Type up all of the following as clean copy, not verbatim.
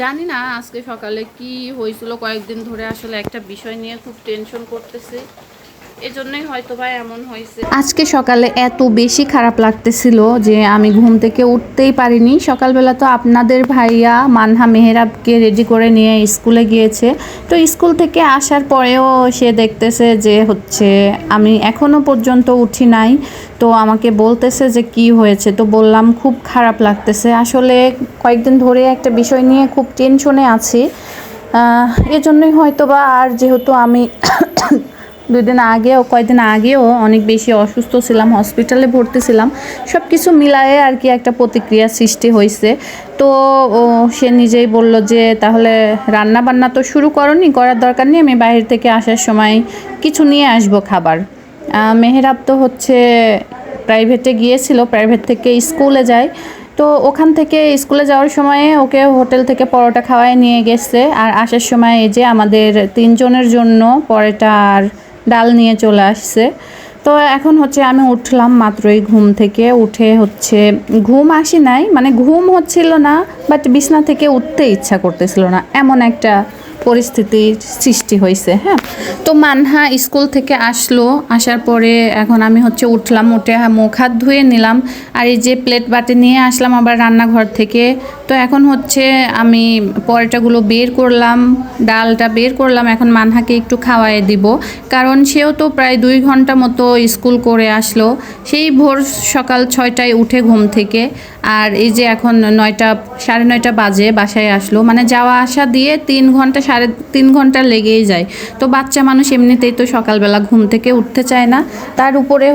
জানি না আজকে সকালে কি হয়েছিল, কয়েকদিন ধরে আসলে একটা বিষয় নিয়ে খুব টেনশন করতেছি, এজন্যই হয়তো বা এমন হয়েছে। আজকে সকালে এত বেশি খারাপ লাগতেছিল যে আমি ঘুম থেকে উঠতেই পারিনি। সকালবেলা তো আপনাদের ভাইয়া মানহা মেহেরাবকে রেডি করে নিয়ে স্কুলে গিয়েছে। তো স্কুল থেকে আসার পরেও সে দেখতেছে যে আমি এখনো পর্যন্ত উঠি নাই। তো আমাকে বলতেছে যে কি হয়েছে, তো বললাম খুব খারাপ লাগতেছে। আসলে কয়েকদিন ধরে একটা বিষয় নিয়ে খুব টেনশনে আছি, এজন্যই হয়তো বা। আর যেহেতু আমি কয়েকদিন আগেও অনেক বেশি অসুস্থ ছিলাম, হসপিটালে ভর্তি ছিলাম, সব কিছু মিলায়ে আর কি একটা প্রতিক্রিয়া সৃষ্টি হয়েছে। তো সে নিজেই বলল যে তাহলে রান্না বান্না তো শুরু করনি, করার দরকার নেই, আমি বাইরে থেকে আসার সময় কিছু নিয়ে আসবো খাবার। মেহেরাব তো প্রাইভেটে গিয়েছিল, প্রাইভেট থেকে স্কুলে যায়। তো ওখান থেকে স্কুলে যাওয়ার সময়ে ওকে হোটেল থেকে পরোটা খাওয়ায় নিয়ে গেছে, আর আসার সময় এই যে আমাদের 3 জনের জন্য পরোটা আর ডাল নিয়ে চলে আসছে। তো এখন আমি উঠলাম মাত্রই ঘুম থেকে, উঠে ঘুম আসি নাই, মানে ঘুম হচ্ছিল না, বাট বিছনা থেকে উঠতে ইচ্ছা করতেছিল না, এমন একটা পরিস্থিতির সৃষ্টি হয়েছে। হ্যাঁ, তো মানহা স্কুল থেকে আসলো, আসার পরে এখন আমি উঠলাম, উঠে মুখ হাত ধুয়ে নিলাম, আর এই যে প্লেট বাটি নিয়ে আসলাম আবার রান্নাঘর থেকে। তো এখন আমি পরোটাগুলো বের করলাম, ডালটা বের করলাম, এখন মানহাকে একটু খাওয়াই দিব, কারণ সেও তো প্রায় 2 ঘন্টা মতো স্কুল করে আসলো, সেই ভোর সকাল 6টায় উঠে ঘুম থেকে। আর এই যে এখন 9টা, 9:30 বাজে বাসায় আসলো, মানে যাওয়া আসা দিয়ে 3 ঘন্টা 3.5 ঘন্টা লেগেই যায়। তো বাচ্চা মানুষ এমনিতেই তো সকালবেলা ঘুম থেকে উঠতে চায় না, তার উপরে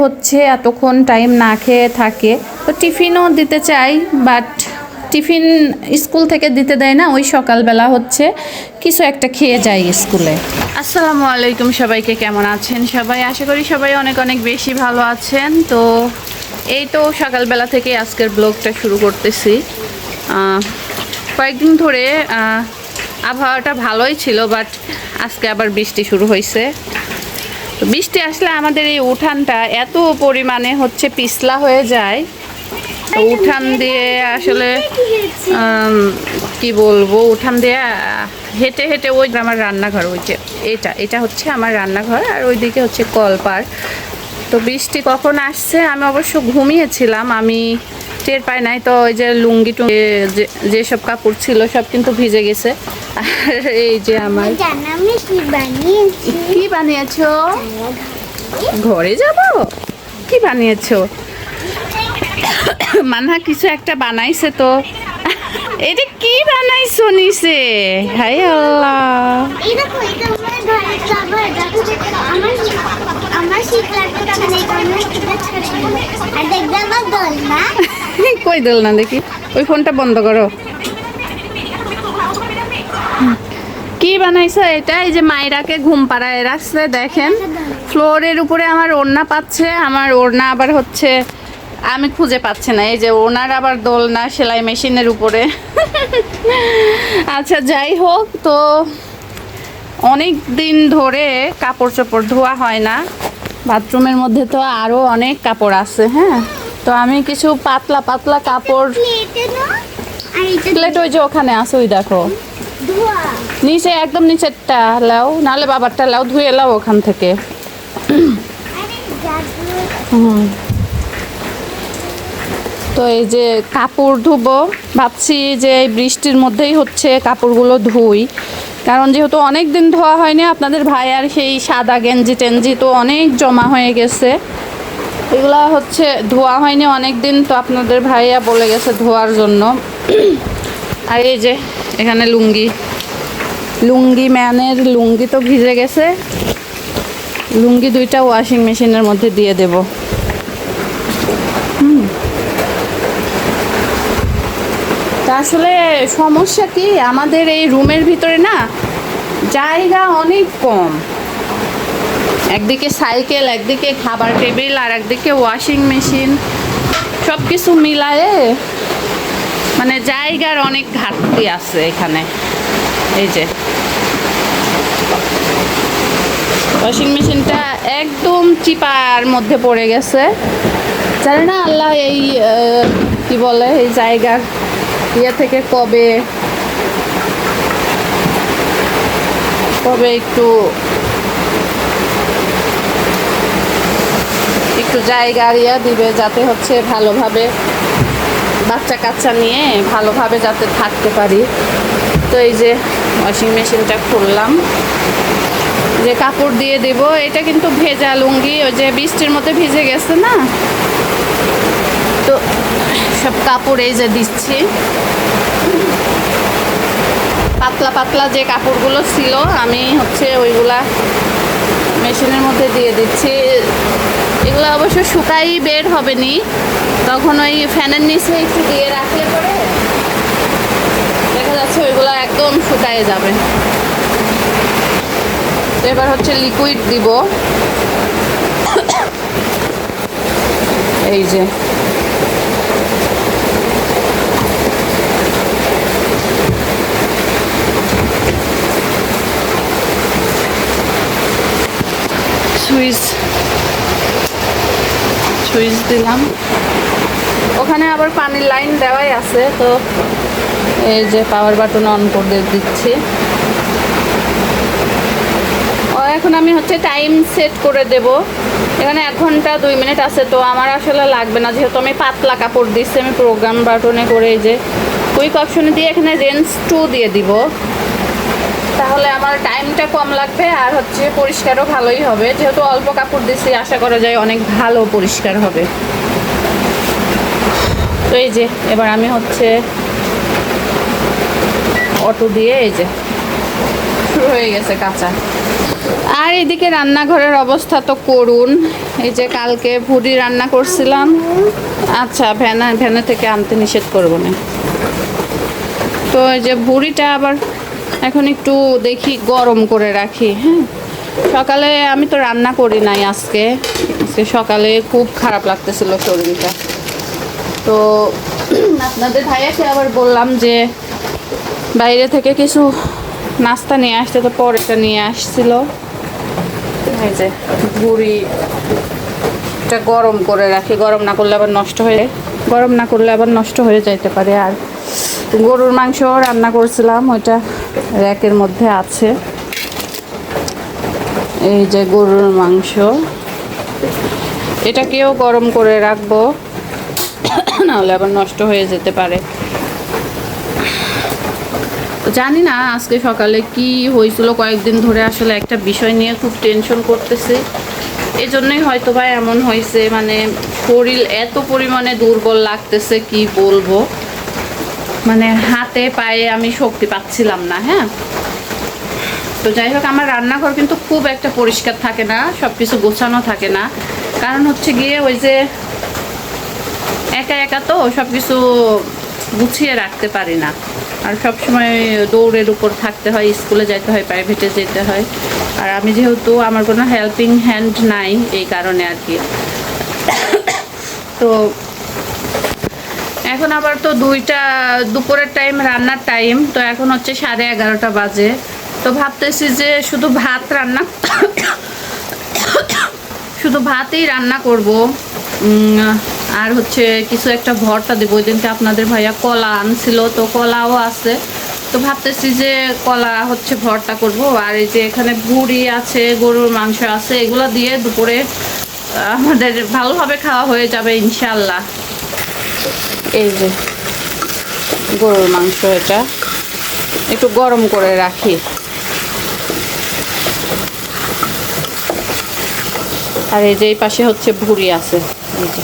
এতক্ষণ টাইম না খেয়ে থাকে। তো টিফিনও দিতে চাই, বাট টিফিন স্কুল থেকে দিতে দেয় না, ওই সকালবেলা কিছু একটা খেয়ে যায় স্কুলে। আসসালামু আলাইকুম, সবাইকে কেমন আছেন সবাই? আশা করি সবাই অনেক অনেক বেশি ভালো আছেন। তো এই তো সকালবেলা থেকে আজকের ব্লগটা শুরু করতেছি। কয়েকদিন ধরে আবহাওয়াটা ভালোই ছিল, বাট আজকে আবার বৃষ্টি শুরু হয়েছে। তো বৃষ্টি আসলে আমাদের এই উঠানটা এত পরিমাণে পিছলা হয়ে যায়, উঠান দিয়ে আসলে কি বলবো, উঠান দিয়ে হেঁটে হেঁটে ওই আমার রান্নাঘর, ওই যে এটা আমার রান্নাঘর, আর ওইদিকে কলপার। তো বৃষ্টি কখন আসছে আমি অবশ্য ঘুমিয়েছিলাম, আমি টের পাই নাই। তো ওই যে লুঙ্গি যেসব কাপড় ছিল সব কিন্তু ভিজে গেছে। আর এই যে আমার কি বানিয়েছো, ঘরে যাব, কি বানিয়েছো? মানহা কিছু একটা বানাইছে, তো এটা কি বানাইছো নিচে? হাই আল্লাহ, কই দোলনা দেখি, ওই ফোনটা বন্ধ করো। কি বানাইছো এটা? এই যে মায়েরাকে ঘুম পাড়ায় রাখছে, দেখেন ফ্লোরের উপরে আমার ওড়না পাচ্ছে, আমার ওড়না আবার আমি খুঁজে পাচ্ছি না, এই যে ওনার আবার দোলনা সেলাই মেশিনের উপরে। আচ্ছা যাই হোক, তো অনেক দিন ধরে কাপড় চোপড় ধোয়া হয় না, বাথরুমের মধ্যে তো আরও অনেক কাপড় আছে। হ্যাঁ, তো আমি কিছু পাতলা পাতলা কাপড়, প্লেট ওই যে ওখানে আছে, ওই দেখো নিচে, একদম নিচেরটা লাও, নাহলে বাবারটা লাও, ধুয়ে লাও ওখান থেকে। তো এই যে কাপড় ধুবো, ভাবছি যে এই বৃষ্টির মধ্যেই কাপড়গুলো ধুই, কারণ যেহেতু অনেক দিন ধোয়া হয়নি, আপনাদের ভাইয়ার সেই সাদা গেঞ্জি টেঞ্জি তো অনেক জমা হয়ে গেছে, এগুলা ধোয়া হয়নি অনেক দিন, তো আপনাদের ভাইয়া বলে গেছে ধোয়ার জন্য। আর এই যে এখানে লুঙ্গি ম্যানের লুঙ্গি তো ভিজে গেছে, লুঙ্গি 2টা ওয়াশিং মেশিনের মধ্যে দিয়ে দেব। তা আসলে সমস্যা কি, আমাদের এই রুমের ভিতরে না জায়গা অনেক কম, একদিকে সাইকেল, একদিকে খাবার টেবিল, আর একদিকে ওয়াশিং মেশিন, সব কিছু মিলায়ে মানে জায়গার অনেক ঘাটতি আছে এখানে। এই যে ওয়াশিং মেশিনটা একদম চিপার মধ্যে পড়ে গেছে, জানি না আল্লাহ এই কি বলে, এই জায়গার থেকে কবে তবে একটু জায়গা এরিয়া দিবে, যাতে হচ্ছে ভালোভাবে বাচ্চা কাচ্চা নিয়ে ভালোভাবে যাতে থাকতে পারি। তো এই যে ওয়াশিং মেশিনটা খুললাম, যে কাপড় দিয়ে দেব। এটা কিন্তু ভেজা লুঙ্গি, ওই যে বৃষ্টির মধ্যে ভিজে গেছে না, তো সব কাপড় এই যে দিচ্ছি। পাতলা পাতলা যে কাপড়গুলো ছিল আমি হচ্ছে ওইগুলা মেশিনের মধ্যে দিয়ে দিচ্ছি। এগুলো অবশ্য শুকাই বের হবে নি, তখন ওই ফ্যানের নিচে একটু দিয়ে রাখলে পরে দেখা যাচ্ছে ওইগুলো একদম শুকায়ে যাবে। তো এবার হচ্ছে লিকুইড দিব, এই যে সুইচ দিলাম। ওখানে আবার পানির লাইন দেওয়াই আছে, তো এই যে পাওয়ার বাটন অন করে দিচ্ছি। এখন আমি হচ্ছে টাইম সেট করে দেব। এখানে 1 ঘন্টা 2 মিনিট আছে, তো আমার আসলে লাগবে না, যেহেতু আমি পাতলা কাপড় দিচ্ছি। আমি প্রোগ্রাম বাটনে করে এই যে কুইক অপশনে দিয়ে এখানে রেঞ্জ 2 দিয়ে দিব, তাহলে আমার টাইমটা কম লাগবে আর হচ্ছে পরিষ্কারও ভালোই হবে। যেহেতু অল্প কাপড় দিচ্ছি, আশা করা যায় অনেক ভালো পরিষ্কার হবে। তো এই যে এবার আমি হচ্ছে অটো দিয়ে এই যে শুরু হয়ে গেছে কাঁচা। আর এদিকে রান্নাঘরের অবস্থা তো করুন। এই যে কালকে ভুড়ি রান্না করছিলাম। আচ্ছা, ভ্যানে থেকে আনতে নিষেধ করবো না। তো এই যে ভুড়িটা আবার এখন একটু দেখি গরম করে রাখি। হ্যাঁ, সকালে আমি তো রান্না করি নাই আজকে সকালে খুব খারাপ লাগতেছিল শরীরটা। তো আপনাদের ভাইয়াকে আবার বললাম যে বাইরে থেকে কিছু নাস্তা নিয়ে আসতে, তো পরেটা নিয়ে আসছিল। এই যে ভুড়িটা গরম করে রাখি, গরম না করলে আবার নষ্ট হয়ে যাইতে পারে। আর গরুর মাংস রান্না করছিলাম, ওইটা র্যাকের মধ্যে আছে। এই যে গরুর মাংস, এটাকেও গরম করে রাখবো, নাহলে আবার নষ্ট হয়ে যেতে পারে। জানি না আজকে সকালে কি হয়েছিল, কয়েকদিন ধরে আসলে একটা বিষয় নিয়ে খুব টেনশন করতেছি। এজন্যই হয়তো বা এমন হয়েছে, মানে শরীর এত পরিমাণে দুর্বল লাগতেছে কি বলবো, মানে হাতে পায়ে আমি শক্তি পাচ্ছিলাম না। হ্যাঁ, তো যাই হোক, আমার রান্নাঘর কিন্তু খুব একটা পরিষ্কার থাকে না, সব কিছু গোছানো থাকে না। কারণ হচ্ছে গিয়ে ওই যে একা একা তো সব কিছু গুছিয়ে রাখতে পারি না, আর সব সময় দৌড়ের উপর থাকতে হয়, স্কুলে যেতে হয়, প্রাইভেটে যেতে হয়। আর আমি যেহেতু আমার কোনো হেল্পিং হ্যান্ড নাই, এই কারণে আর কি। তো এখন আবার তো দুপুরের টাইম, রান্নার টাইম, তো এখন হচ্ছে 11:30 বাজে। তো ভাবতেছি যে শুধু ভাতই রান্না করব, আর হচ্ছে কিছু একটা ভর্তা দেবো। ওই দিনকে আপনাদের ভাইয়া কলা আনছিল, তো কলাও আছে, তো ভাবতেছি যে কলা হচ্ছে ভর্তা করব। আর এই যে এখানে ভুড়ি আছে, গরুর মাংস আছে, এগুলো দিয়ে দুপুরে আমাদের ভালোভাবে খাওয়া হয়ে যাবে ইনশাল্লাহ। এই যে গরুর মাংস, এটা একটু গরম করে রাখি। আর এই যে এই পাশে হচ্ছে ভুড়ি আছে, এই যে